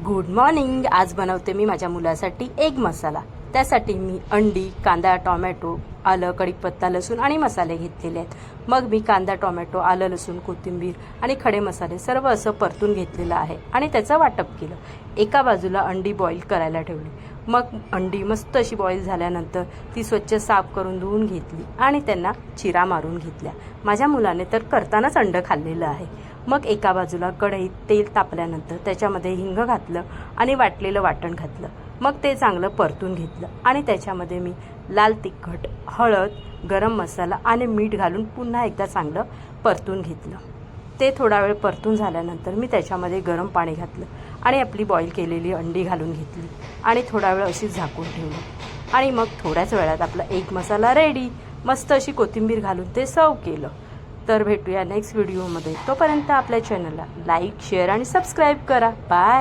Good morning. आज बनवते मी माझ्या मुलासाठी एग मसाला। त्यासाठी मी अंडी, कांदा, टोमॅटो, आलं, कढीपत्ता, लसूण आणि मसाले घेतलेले आहेत। मग मी कांदा, टोमॅटो, आलं, लसूण, कोथिंबीर आणि खडे मसाले सर्व असं परतून घेतलेलं आहे आणि त्याचं वाटप केलं। एका बाजूला अंडी बॉईल करायला ठेवली। मग अंडी मस्त अशी बॉईल झाल्यानंतर ती स्वच्छ साफ करून धुवून घेतली आणि त्यांना चिरा मारून घेतल्या। माझ्या मुलाने तर करतानाच अंड खाल्लेलं आहे। मग एका बाजूला कढईत तेल तापल्यानंतर त्याच्यामध्ये हिंग घातलं आणि वाटलेलं वाटण घातलं। मग ते चांगलं परतून घेतलं आणि त्याच्यामध्ये मी लाल तिखट, हळद, गरम मसाला आणि मीठ घालून पुन्हा एकदा चांगलं परतून घेतलं। ते थोडा वेळ परतून झाल्यानंतर मी त्याच्यामध्ये गरम पाणी घातलं आणि आपली बॉईल केलेली अंडी घालून घेतली आणि थोडा वेळ अशी झाकून ठेवलं आणि मग थोड्याच वेळात आपला एग मसाला रेडी। मस्त अशी कोथिंबीर घालून ते सर्व केलं। तर भेटूया नेक्स्ट व्हिडिओमध्ये। तोपर्यंत आपल्या चॅनलला लाईक, शेअर आणि सबस्क्राईब करा। बाय।